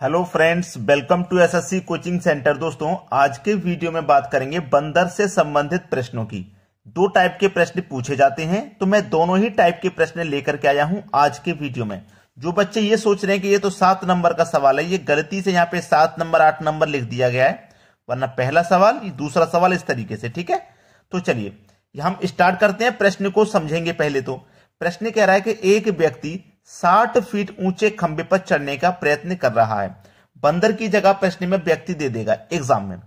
Hello friends, welcome to SSC coaching centre. दोस्तों, आज के वीडियो में बात करेंगे बंदर से संबंधित प्रश्नों की। दो टाइप के प्रश्न पूछे जाते हैं, तो मैं दोनों ही टाइप के प्रश्न लेकर के आया हूं आज के वीडियो में। जो बच्चे ये सोच रहे हैं कि ये तो 7 नंबर का सवाल है, ये गलती से यहाँ पे 7 नंबर 8 नंबर लिख दिया गया है, वरना पहला सवाल दूसरा सवाल इस तरीके से। ठीक है, तो चलिए हम स्टार्ट करते हैं, प्रश्न को समझेंगे। पहले तो प्रश्न कह रहा है कि एक व्यक्ति 60 फीट ऊंचे खंबे पर चढ़ने का प्रयत्न कर रहा है। बंदर की जगह प्रश्न में व्यक्ति दे देगा। एग्जाम में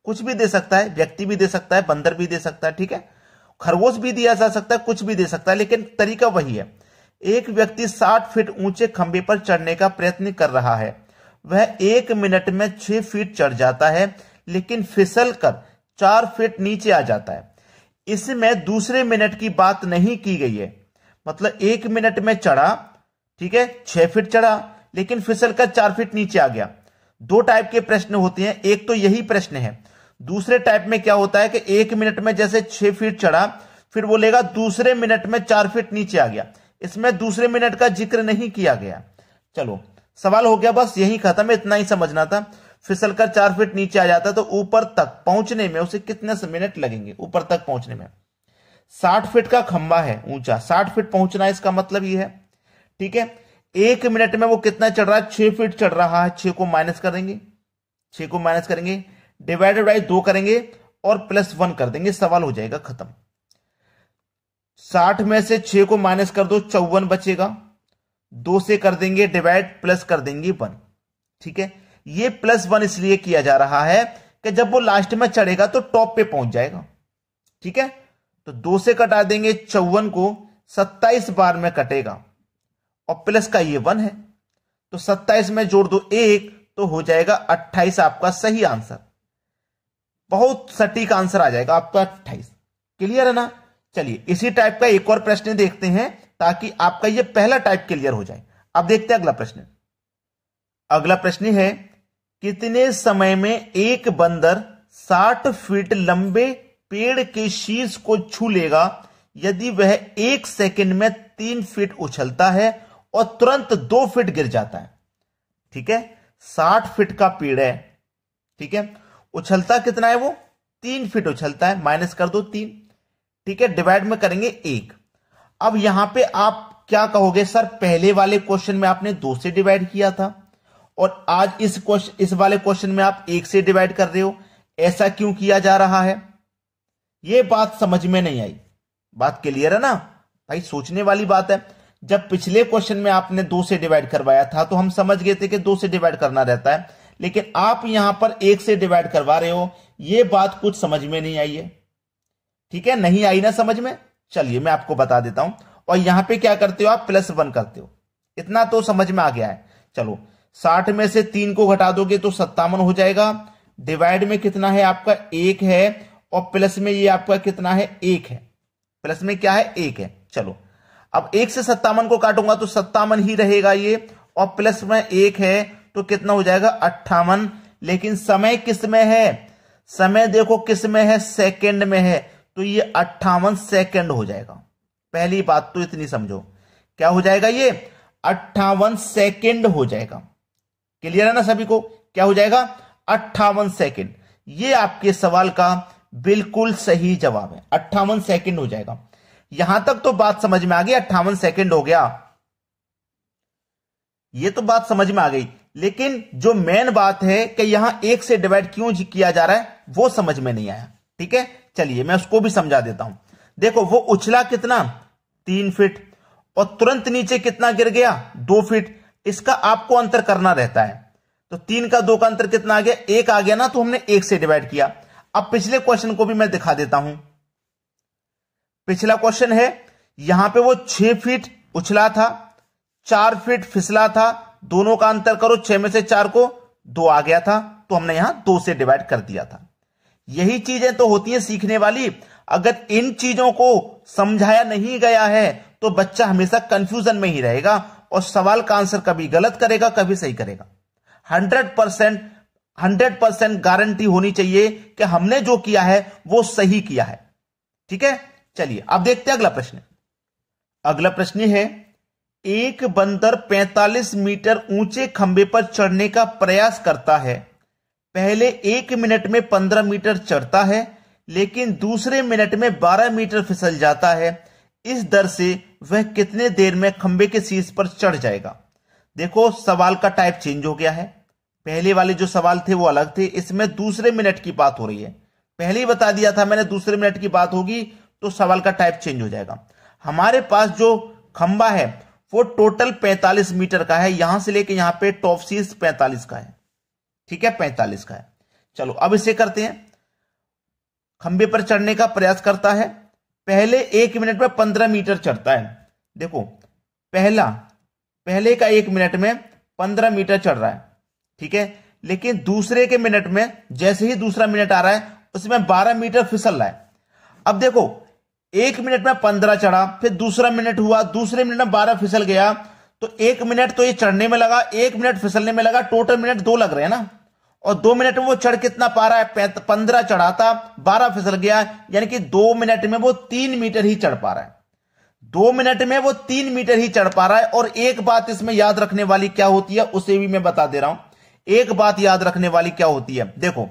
कुछ भी दे सकता है, व्यक्ति भी दे सकता है, बंदर भी दे सकता है, ठीक है, खरगोश भी दिया जा सकता है, कुछ भी दे सकता है, लेकिन तरीका वही है। एक व्यक्ति 60 फीट ऊंचे खंबे पर चढ़ने का प्रयत्न कर रहा है। वह 1 मिनट में 6 फीट चढ़ जाता है, लेकिन फिसल कर 4 फीट नीचे आ जाता है। इसमें दूसरे मिनट की बात नहीं की गई है। मतलब 1 मिनट में चढ़ा, ठीक है, 6 फीट चढ़ा, लेकिन फिसल कर 4 फीट नीचे आ गया। दो टाइप के प्रश्न होते हैं, एक तो यही प्रश्न है। दूसरे टाइप में क्या होता है कि 1 मिनट में जैसे 6 फीट चढ़ा, फिर बोलेगा दूसरे मिनट में 4 फीट नीचे आ गया। इसमें दूसरे मिनट का जिक्र नहीं किया गया। चलो सवाल हो गया, बस यही खत्म है, इतना ही समझना था। फिसल कर 4 फीट नीचे आ जाता है, तो ऊपर तक पहुंचने में उसे कितने मिनट लगेंगे? ऊपर तक पहुंचने में 60 फीट का खंबा है ऊंचा, 60 फीट पहुंचना है, इसका मतलब ये है। ठीक है, 1 मिनट में वो कितना चढ़ रहा है? 6 फीट चढ़ रहा है। 6 को माइनस करेंगे, 6 को माइनस करेंगे, डिवाइडेड बाई 2 करेंगे और प्लस 1 कर देंगे, सवाल हो जाएगा खत्म। 60 में से 6 को माइनस कर दो, 54 बचेगा। 2 से कर देंगे डिवाइड, प्लस कर देंगे 1। ठीक है, ये प्लस 1 इसलिए किया जा रहा है कि जब वो लास्ट में चढ़ेगा तो टॉप पे पहुंच जाएगा। ठीक है, तो 2 से कटा देंगे 54 को, 27 बार में कटेगा और प्लस का ये 1 है, तो 27 में जोड़ दो 1, तो हो जाएगा 28 आपका सही आंसर। बहुत सटीक आंसर आ जाएगा आपका 28। क्लियर है ना? चलिए इसी टाइप का एक और प्रश्न देखते हैं, ताकि आपका ये पहला टाइप क्लियर हो जाए। अब देखते हैं अगला प्रश्न। अगला प्रश्न है, कितने समय में एक बंदर 60 फीट लंबे पेड़ के शीर्ष को छू लेगा यदि वह 1 सेकंड में 3 फीट उछलता है और तुरंत 2 फीट गिर जाता है? ठीक है, 60 फीट का पेड़ है, ठीक है, उछलता कितना है वो? 3 फीट उछलता है, माइनस कर दो 3, ठीक है, डिवाइड में करेंगे 1। अब यहां पे आप क्या कहोगे, सर पहले वाले क्वेश्चन में आपने 2 से डिवाइड किया था और आज इस वाले क्वेश्चन में आप 1 से डिवाइड कर रहे हो, ऐसा क्यों किया जा रहा है? यह बात समझ में नहीं आई। बात क्लियर है ना भाई? सोचने वाली बात है। जब पिछले क्वेश्चन में आपने 2 से डिवाइड करवाया था तो हम समझ गए थे कि 2 से डिवाइड करना रहता है, लेकिन आप यहां पर 1 से डिवाइड करवा रहे हो, यह बात कुछ समझ में नहीं आई है। ठीक है, नहीं आई ना समझ में? चलिए मैं आपको बता देता हूं। और यहां पे क्या करते हो आप? प्लस 1 करते हो। इतना तो समझ में आ गया है। चलो 60 में से 3 को घटा दोगे तो 57 हो जाएगा। डिवाइड में कितना है आपका? 1 है, और प्लस में ये आपका कितना है? 1 है। प्लस में क्या है? 1 है। चलो अब 1 से 57 को काटूंगा तो 57 ही रहेगा ये, और प्लस में 1 है तो कितना हो जाएगा? 58। लेकिन समय किस में है? समय देखो किस में है? सेकंड में है, तो ये 58 सेकंड हो जाएगा। पहली बात तो इतनी समझो, क्या हो जाएगा? ये 58 सेकंड हो जाएगा। क्लियर है ना सभी को? क्या हो जाएगा? 58 सेकंड। ये आपके सवाल का बिल्कुल सही जवाब है, 58 सेकंड हो जाएगा। यहां तक तो बात समझ में आ गई, 58 सेकंड हो गया, ये तो बात समझ में आ गई। लेकिन जो मेन बात है कि यहां 1 से डिवाइड क्यों किया जा रहा है, वो समझ में नहीं आया। ठीक है, चलिए मैं उसको भी समझा देता हूं। देखो वो उछला कितना? 3 फीट, और तुरंत नीचे कितना गिर गया? 2 फीट। इसका आपको अंतर करना रहता है, तो 3 का 2 का अंतर कितना आ गया? 1 आ गया ना, तो हमने 1 से डिवाइड किया। अब पिछले क्वेश्चन को भी मैं दिखा देता हूं। पिछला क्वेश्चन है, यहां पे वो 6 फीट उछला था, 4 फीट फिसला था, दोनों का अंतर करो, 6 में से 4 को 2 आ गया था, तो हमने यहां 2 से डिवाइड कर दिया था। यही चीजें तो होती हैं सीखने वाली। अगर इन चीजों को समझाया नहीं गया है तो बच्चा हमेशा कंफ्यूजन में ही रहेगा और सवाल का आंसर कभी गलत करेगा, कभी सही करेगा। 100% गारंटी होनी चाहिए कि हमने जो किया है वो सही किया है। ठीक है, चलिए अब देखते हैं अगला प्रश्न। अगला प्रश्न है, एक बंदर 45 मीटर ऊंचे खंबे पर चढ़ने का प्रयास करता है। पहले 1 मिनट में 15 मीटर चढ़ता है, लेकिन दूसरे मिनट में 12 मीटर फिसल जाता है। इस दर से वह कितने देर में खंबे के शीर्ष पर चढ़ जाएगा? देखो, सवाल का टाइप चेंज हो गया है। पहले वाले जो सवाल थे वो अलग थे, इसमें दूसरे मिनट की बात हो रही है। पहले ही बता दिया था मैंने, दूसरे मिनट की बात होगी तो सवाल का टाइप चेंज हो जाएगा। हमारे पास जो खंबा है वो टोटल 45 मीटर का है, यहां से लेके यहां पे टॉप शीर्ष 45 का है। ठीक है, 45 का है। चलो अब इसे करते हैं। खंबे पर चढ़ने का प्रयास करता है, पहले 1 मिनट में 15 मीटर चढ़ता है। देखो, पहले का 1 मिनट में 15 मीटर चढ़ रहा है, ठीक है, लेकिन दूसरे के मिनट में जैसे ही दूसरा मिनट आ रहा है उसमें 12 मीटर फिसल रहा है। अब देखो, 1 मिनट में 15 चढ़ा, फिर दूसरा मिनट हुआ, दूसरे मिनट में 12 फिसल गया, तो 1 मिनट तो ये चढ़ने में लगा, 1 मिनट फिसलने में लगा, टोटल मिनट 2 लग रहे हैं ना। और 2 मिनट में वो चढ़ कितना पा रहा है? 15 चढ़ा था, 12 फिसल गया, यानी कि 2 मिनट में वो 3 मीटर ही चढ़ पा रहा है। 2 मिनट में वो 3 मीटर ही चढ़ पा रहा है। और एक बात इसमें याद रखने वाली क्या होती है उसे भी मैं बता दे रहा हूं। एक बात याद रखने वाली क्या होती है, देखो,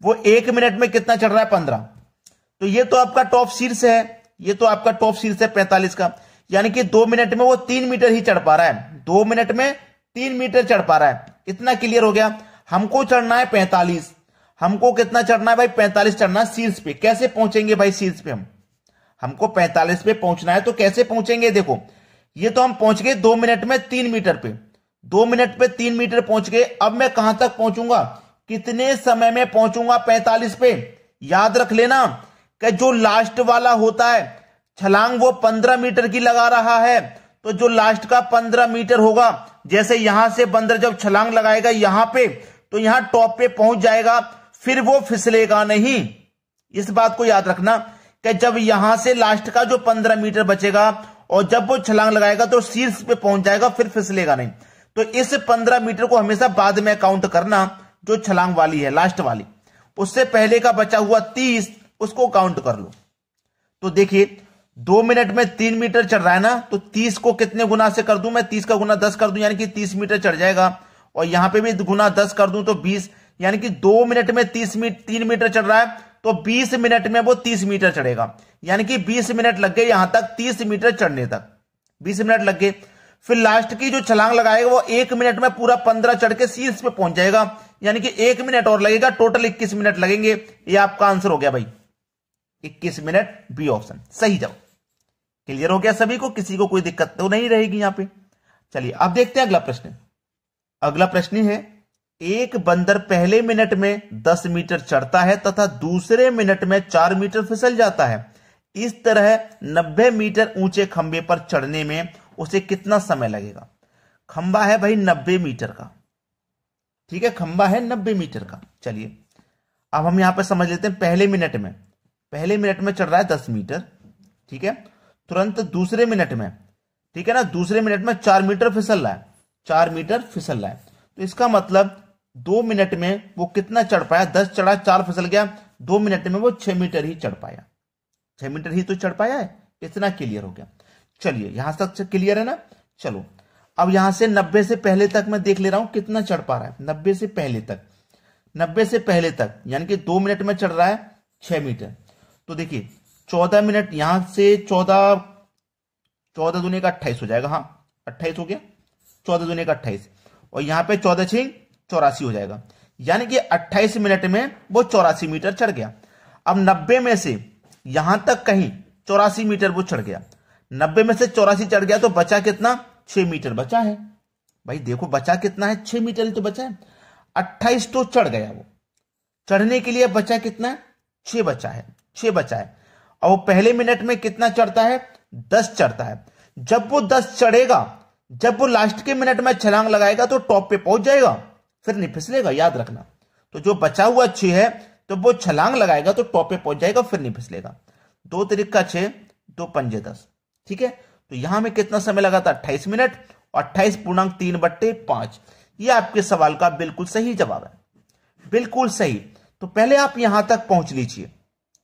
वो 1 मिनट में कितना चढ़ रहा है? 15। तो ये तो आपका टॉप शीर्ष है, ये तो आपका टॉप शीर्ष है 45 का, यानी कि 2 मिनट में वो 3 मीटर ही चढ़ पा रहा है। 2 मिनट में 3 मीटर चढ़ पा रहा है। इतना क्लियर हो गया। हमको चढ़ना है 45। हमको कितना चढ़ना है भाई? 45 चढ़ना है शीर्ष पे। कैसे पहुंचेंगे भाई शीर्ष पे? हमको 45 पे पहुंचना है, तो कैसे पहुंचेंगे? देखो, ये तो हम पहुंच गए 2 मिनट में 3 मीटर पे। 2 मिनट पे 3 मीटर पहुंच गए। अब मैं कहां तक पहुंचूंगा? कितने समय में पहुंचूंगा 45 पे? याद रख लेना कि जो लास्ट वाला होता है छलांग वो 15 मीटर की लगा रहा है, तो जो लास्ट का 15 मीटर होगा, जैसे यहां से बंदर जब छलांग लगाएगा यहां पे, तो यहां टॉप पे पहुंच जाएगा, फिर वो फिसलेगा नहीं। इस बात को याद रखना कि जब यहां से लास्ट का जो 15 मीटर बचेगा और जब वो छलांग लगाएगा तो शीर्ष पे पहुंच जाएगा, फिर फिसलेगा नहीं। तो इस 15 मीटर को हमेशा बाद में काउंट करना, जो छलांग वाली है लास्ट वाली। उससे पहले का बचा हुआ 30, उसको काउंट कर लो। तो देखिए, 2 मिनट में 3 मीटर चढ़ रहा है ना, तो 30 को कितने गुना से कर दूं मैं? 30 का गुना 10 कर दूं, यानी कि 30 मीटर चढ़ जाएगा। और यहां पे भी गुना 10 कर दूं तो 20, यानी कि 2 मिनट में 3 मीटर चढ़ रहा है, तो 20 मिनट में वो 30 मीटर चढ़ेगा, यानी कि 20 मिनट लग गए यहां तक 30 मीटर चढ़ने तक। 20 मिनट लग गए। फिर लास्ट की जो छलांग लगाएगा वो 1 मिनट में पूरा 15 चढ़ के शीर्ष पे पहुंच जाएगा, यानी कि 1 मिनट और लगेगा, टोटल 21 मिनट लगेंगे। ये आपका आंसर हो गया भाई, 21 मिनट, बी ऑप्शन सही जवाब। क्लियर हो गया सभी को? किसी को कोई दिक्कत तो नहीं रहेगी यहां पे। चलिए अब देखते हैं अगला प्रश्न। अगला प्रश्न है, एक बंदर पहले मिनट में 10 मीटर चढ़ता है तथा दूसरे मिनट में 4 मीटर फिसल जाता है। इस तरह 90 मीटर ऊंचे खंबे पर चढ़ने में उसे कितना समय लगेगा? खंबा है भाई 90 मीटर का, ठीक है, खंबा है 90 मीटर का। चलिए अब हम यहां पर समझ लेते हैं। पहले मिनट में चढ़ रहा है 10 मीटर, ठीक है, तुरंत दूसरे मिनट में, ठीक है ना, दूसरे मिनट में 4 मीटर फिसल रहा है, 4 मीटर फिसल रहा है। तो इसका मतलब 2 मिनट में वो कितना चढ़ पाया? 10 चढ़ा, 4 फिसल गया, 2 मिनट में वो 6 मीटर ही चढ़ पाया। 6 मीटर ही तो चढ़ पाया है। इतना क्लियर हो गया। चलिए यहां तक क्लियर है ना? चलो अब यहां से 90 से पहले तक मैं देख ले रहा हूं कितना चढ़ पा रहा है। 90 से पहले तक, 90 से पहले तक यानी कि 2 मिनट में चढ़ रहा है 6 मीटर। तो देखिए 14 मिनट, यहां से 14 दूनी का 28 हो जाएगा। हाँ 28 हो गया, 14 दूनी का 28, और यहां पे 14 छिंग 84 हो जाएगा, यानी कि 28 मिनट में वो 84 मीटर चढ़ गया। अब 90 में से यहां तक कहीं 84 मीटर वो चढ़ गया। 90 में से 84 चढ़ गया तो बचा कितना? 6 मीटर बचा है। भाई देखो बचा कितना है? 6 मीटर ही तो बचा है। 28 तो चढ़ गया, वो चढ़ने के लिए बचा कितना है? 6 बचा है, 6 बचा है। और वो पहले मिनट में कितना चढ़ता है? 10 चढ़ता है। जब वो 10 चढ़ेगा, जब वो लास्ट के मिनट में छलांग लगाएगा तो टॉप पे पहुंच जाएगा, फिर नहीं फिसलेगा, याद रखना। तो जो बचा हुआ 6 है, तो वो छलांग लगाएगा तो टॉप पे पहुंच जाएगा, फिर नहीं फिसलेगा। 2 तिरिका 6, 2 पंजे 10, ठीक है। तो यहां में कितना समय लगा था? 28 मिनट, और 28.3/5। यह आपके सवाल का बिल्कुल सही जवाब है, बिल्कुल सही। तो पहले आप यहां तक पहुंच लीजिए,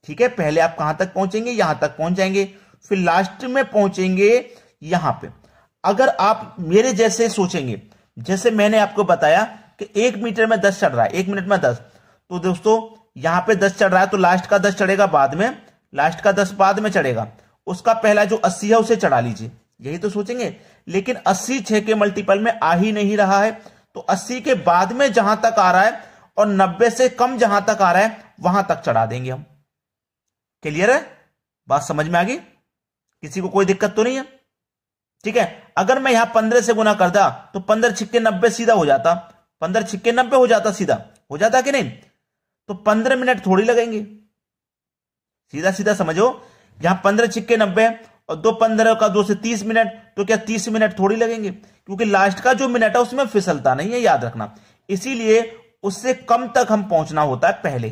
ठीक है। पहले आप कहां तक पहुंचेंगे? यहां तक पहुंच जाएंगे, फिर लास्ट में पहुंचेंगे यहां पे। अगर आप मेरे जैसे सोचेंगे, जैसे मैंने आपको बताया कि 1 मीटर में 10 चढ़ रहा है, 1 मिनट में 10, तो दोस्तों यहां पे 10 चढ़ रहा है तो लास्ट का 10 चढ़ेगा बाद में, लास्ट का 10 बाद में चढ़ेगा, उसका पहला जो 80 है उसे चढ़ा लीजिए, यही तो सोचेंगे। लेकिन 80 6 के मल्टीपल में आ ही नहीं रहा है, तो 80 के बाद में जहां तक आ रहा है और 90 से कम जहां तक आ रहा है वहां तक चढ़ा देंगे हम। क्लियर है? बात समझ में आ गई? किसी को कोई दिक्कत तो नहीं है? ठीक है। अगर मैं यहां 15 से गुना कर दा तो 15 छिक्के 90 सीधा हो जाता, 15 छिक्के 90 हो जाता, सीधा हो जाता कि नहीं? तो 15 मिनट थोड़ी लगेंगे, सीधा सीधा समझो। यहां 15 छिक्के 90 और 2 15 का 2 से 30 मिनट, तो क्या 30 मिनट थोड़ी लगेंगे? क्योंकि लास्ट का जो मिनट है उसमें फिसलता नहीं है, याद रखना। इसीलिए उससे कम तक हम पहुंचना होता है पहले।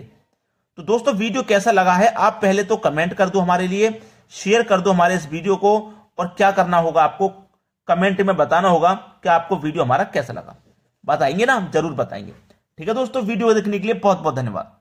तो दोस्तों वीडियो कैसा लगा है आप पहले तो कमेंट कर दो हमारे लिए, शेयर कर दो हमारे इस वीडियो को, और क्या करना होगा आपको कमेंट में बताना होगा कि आपको वीडियो हमारा कैसा लगा। बताएंगे ना, जरूर बताएंगे। ठीक है दोस्तों, वीडियो देखने के लिए बहुत बहुत धन्यवाद।